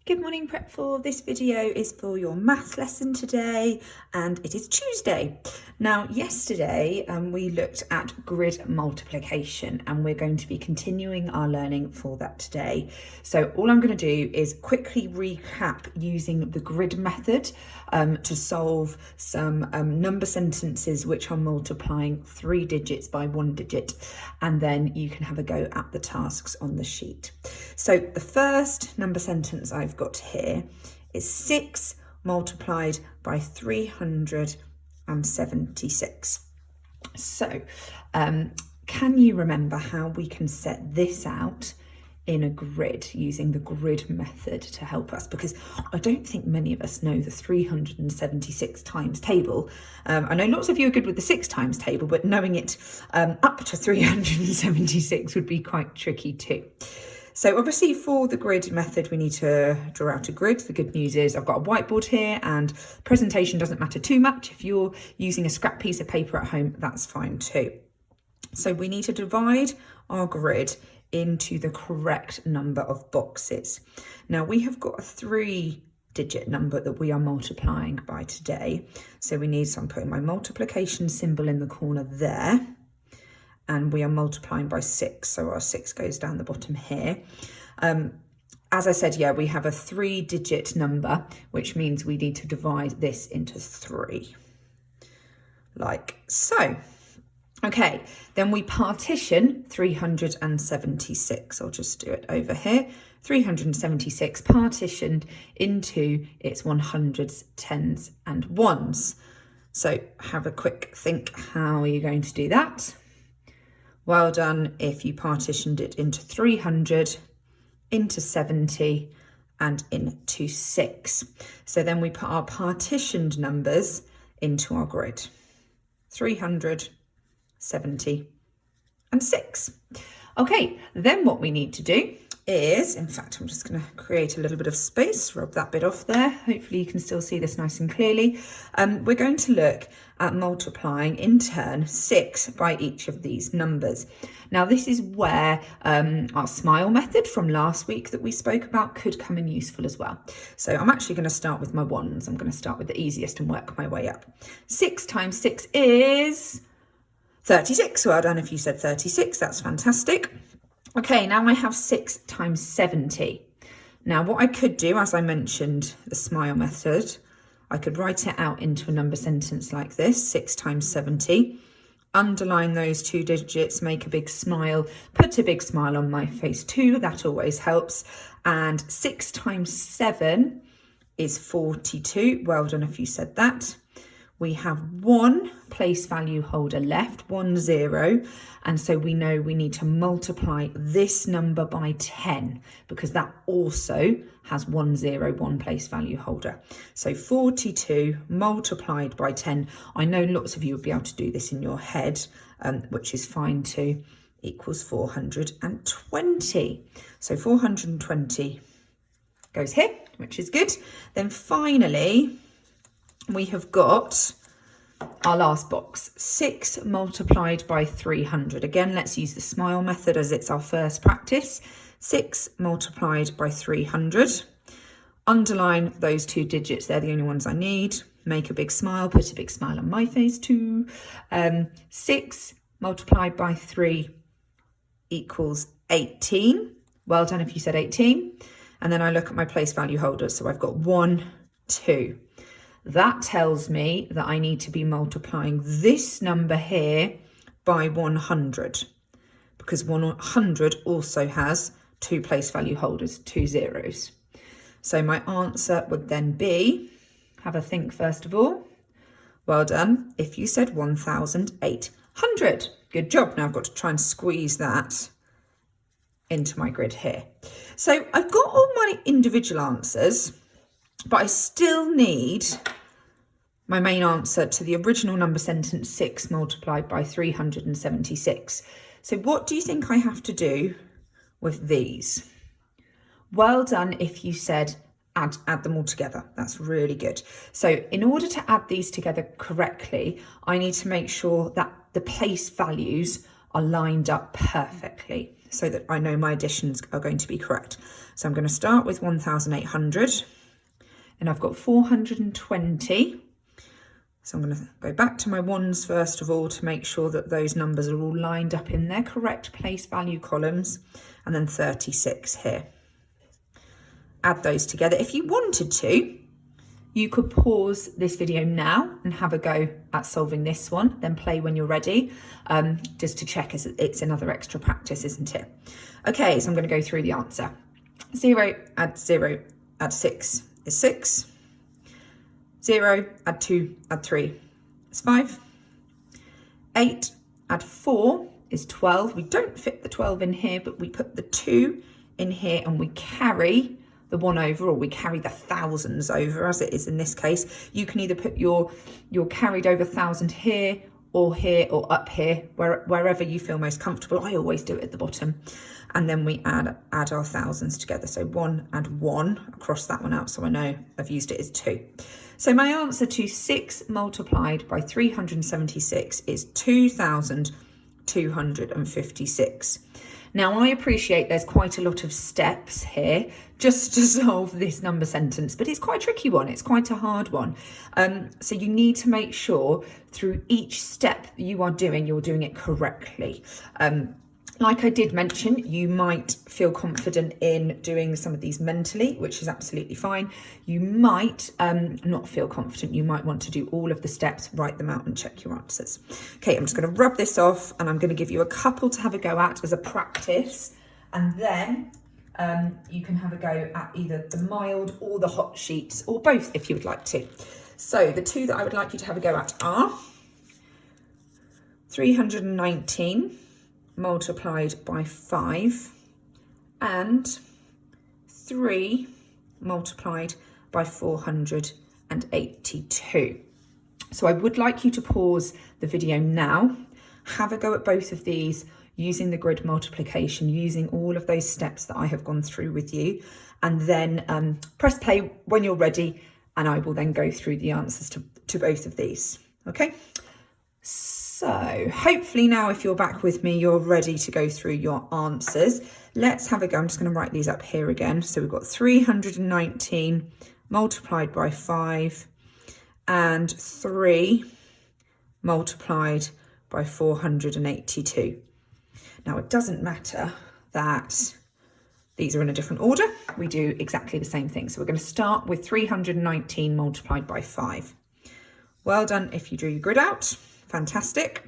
Good morning, Prep 4. This video is for your maths lesson today, and it is Tuesday. Now, yesterday we looked at grid multiplication, and we're going to be continuing our learning for that today. So all I'm going to do is quickly recap using the grid method to solve some number sentences which are multiplying 3 digits by 1 digit, and then you can have a go at the tasks on the sheet. So the first number sentence I've got here is 6 multiplied by 376. So can you remember how we can set this out in a grid using the grid method to help us? Because I don't think many of us know the 376 times table. I know lots of you are good with the 6 times table, but knowing it up to 376 would be quite tricky too. So obviously for the grid method, we need to draw out a grid. The good news is I've got a whiteboard here, and presentation doesn't matter too much. If you're using a scrap piece of paper at home, that's fine too. So we need to divide our grid into the correct number of boxes. Now we have got a 3-digit number that we are multiplying by today. So we need, so I'm putting my multiplication symbol in the corner there. And we are multiplying by 6, so our 6 goes down the bottom here. As I said, yeah, we have a 3-digit number, which means we need to divide this into 3, like so. Okay, then we partition 376. I'll just do it over here. 376 partitioned into its 100s, 10s, and 1s. So have a quick think, how are you going to do that? Well done if you partitioned it into 300, into 70, and into 6. So then we put our partitioned numbers into our grid. 300, 70, and 6. Okay, then what we need to do is, in fact, I'm just going to create a little bit of space, rub that bit off there. Hopefully you can still see this nice and clearly. We're going to look at multiplying in turn 6 by each of these numbers. Now this is where our smile method from last week that we spoke about could come in useful as well. So I'm actually going to start with my 1s. I'm going to start with the easiest and work my way up. 6 times 6 is 36. Well done if you said 36, that's fantastic. Okay, now I have 6 times 70. Now what I could do, as I mentioned, the smile method, I could write it out into a number sentence like this, 6 times 70, underline those 2 digits, make a big smile, put a big smile on my face too, that always helps. And 6 times 7 is 42. Well done if you said that. We have 1 place value holder left, 1 0, and so we know we need to multiply this number by 10 because that also has 1 0, 1 place value holder. So 42 multiplied by 10. I know lots of you would be able to do this in your head, which is fine too, equals 420. So 420 goes here, which is good. Then finally, we have got our last box, 6 multiplied by 300. Again, let's use the smile method as it's our first practice. 6 multiplied by 300. Underline those 2 digits, they're the only ones I need. Make a big smile, put a big smile on my face too. 6 multiplied by 3 equals 18. Well done if you said 18. And then I look at my place value holders. So I've got 1, 2. That tells me that I need to be multiplying this number here by 100 because 100 also has 2 place value holders, 2 zeros. So my answer would then be, have a think first of all. Well done if you said 1,800. Good job. Now I've got to try and squeeze that into my grid here. So I've got all my individual answers, but I still need my main answer to the original number sentence, 6 multiplied by 376. So what do you think I have to do with these? Well done if you said add them all together. That's really good. So in order to add these together correctly, I need to make sure that the place values are lined up perfectly so that I know my additions are going to be correct. So I'm going to start with 1,800 and I've got 420. So I'm going to go back to my ones first of all to make sure that those numbers are all lined up in their correct place value columns, and then 36 here. Add those together. If you wanted to, you could pause this video now and have a go at solving this one, then play when you're ready, just to check, as it's another extra practice, isn't it? Okay, so I'm going to go through the answer. 0 add 0 add 6 is 6. 0 add 2 add 3 is 5. 8 add 4 is 12. We don't fit the 12 in here, but we put the 2 in here and we carry the 1 over, or we carry the thousands over, as it is in this case. You can either put your carried over 1,000 here or up here, wherever you feel most comfortable. I always do it at the bottom. And then we add our thousands together. So 1 add 1, across that one out so I know I've used it as 2. So my answer to 6 multiplied by 376 is 2,256. Now, I appreciate there's quite a lot of steps here just to solve this number sentence, but it's quite a tricky one. It's quite a hard one. So you need to make sure through each step you are doing, you're doing it correctly. Like I did mention, you might feel confident in doing some of these mentally, which is absolutely fine. You might not feel confident. You might want to do all of the steps, write them out and check your answers. Okay, I'm just going to rub this off and I'm going to give you a couple to have a go at as a practice. And then you can have a go at either the mild or the hot sheets, or both if you would like to. So the two that I would like you to have a go at are 319 multiplied by 5 and 3 multiplied by 482. So I would like you to pause the video now, have a go at both of these using the grid multiplication, using all of those steps that I have gone through with you, and then press play when you're ready, and I will then go through the answers to both of these. Okay? So hopefully now, if you're back with me, you're ready to go through your answers. Let's have a go. I'm just going to write these up here again. So we've got 319 multiplied by 5 and 3 multiplied by 482. Now, it doesn't matter that these are in a different order. We do exactly the same thing. So we're going to start with 319 multiplied by 5. Well done if you drew your grid out. Fantastic.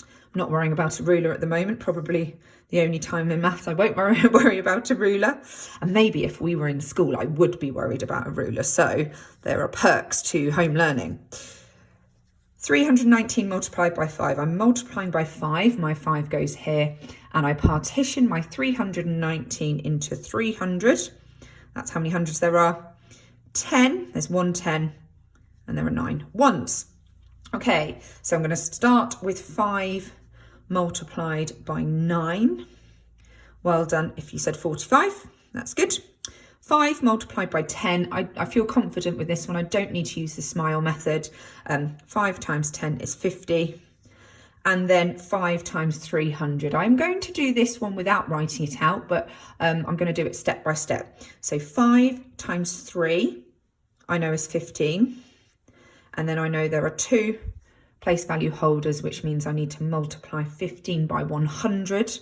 I'm not worrying about a ruler at the moment. Probably the only time in maths I won't worry about a ruler. And maybe if we were in school, I would be worried about a ruler. So there are perks to home learning. 319 multiplied by 5. I'm multiplying by 5. My 5 goes here. And I partition my 319 into 300. That's how many hundreds there are. 10. There's 1 10. And there are 9 ones. Okay, so I'm going to start with 5 multiplied by 9. Well done if you said 45. That's good. 5 multiplied by 10. I feel confident with this one. I don't need to use the smile method. 5 times 10 is 50. And then 5 times 300. I'm going to do this one without writing it out, but I'm going to do it step by step. So 5 times 3, I know is 15. And then I know there are 2 place value holders, which means I need to multiply 15 by 100.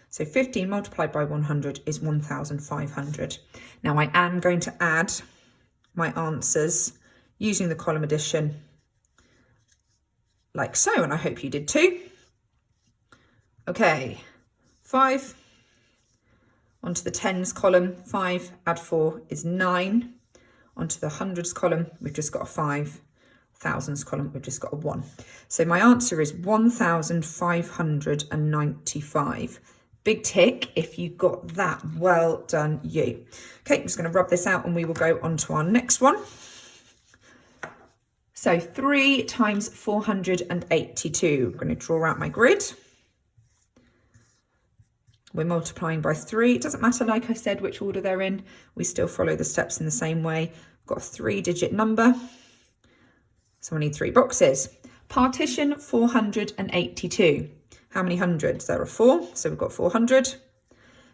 So 15 multiplied by 100 is 1,500. Now I am going to add my answers using the column addition like so, and I hope you did too. Okay, 5 onto the tens column. 5 add 4 is 9. Onto the hundreds column, we've just got a 5. Thousands column, we've just got a 1. So my answer is 1,595. Big tick if you got that. Well done you. Okay, I'm just going to rub this out and we will go on to our next one. So 3 times 482. I'm going to draw out my grid. We're multiplying by 3. It doesn't matter, like I said, which order they're in. We still follow the steps in the same way. We've got a 3-digit number. So I need 3 boxes. Partition 482. How many hundreds? There are 4, so we've got 400.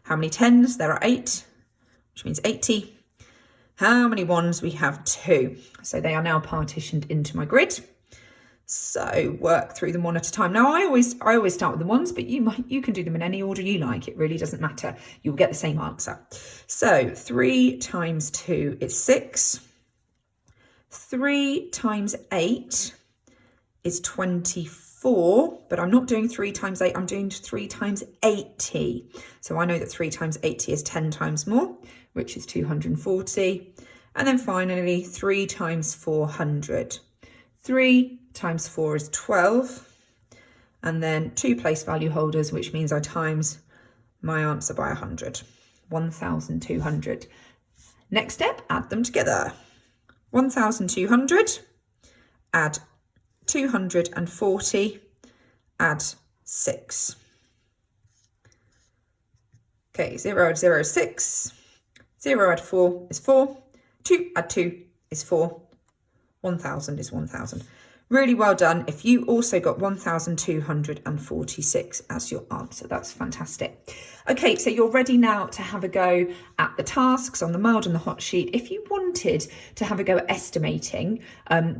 How many tens? There are 8, which means 80. How many ones? We have 2. So they are now partitioned into my grid. So work through them one at a time. Now I always start with the ones, but you can do them in any order you like. It really doesn't matter. You'll get the same answer. So 3 times 2 is 6. 3 times 8 is 24, but I'm not doing 3 times 8, I'm doing 3 times 80. So I know that 3 times 80 is 10 times more, which is 240. And then finally, 3 times 400. 3 times 4 is 12. And then 2 place value holders, which means I times my answer by 100. 1,200. Next step, add them together. 1,200, add 240, add 6. Okay, 0 add 0 is 6. 0 add 4 is 4. 2 add 2 is 4. 1,000 is 1,000. Really well done. If you also got 1,246 as your answer, that's fantastic. Okay, so you're ready now to have a go at the tasks on the mild and the hot sheet. If you wanted to have a go at estimating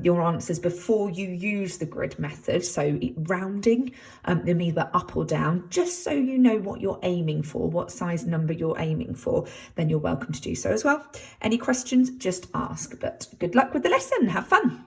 your answers before you use the grid method, so rounding them either up or down, just so you know what you're aiming for, what size number you're aiming for, then you're welcome to do so as well. Any questions, just ask. But good luck with the lesson. Have fun.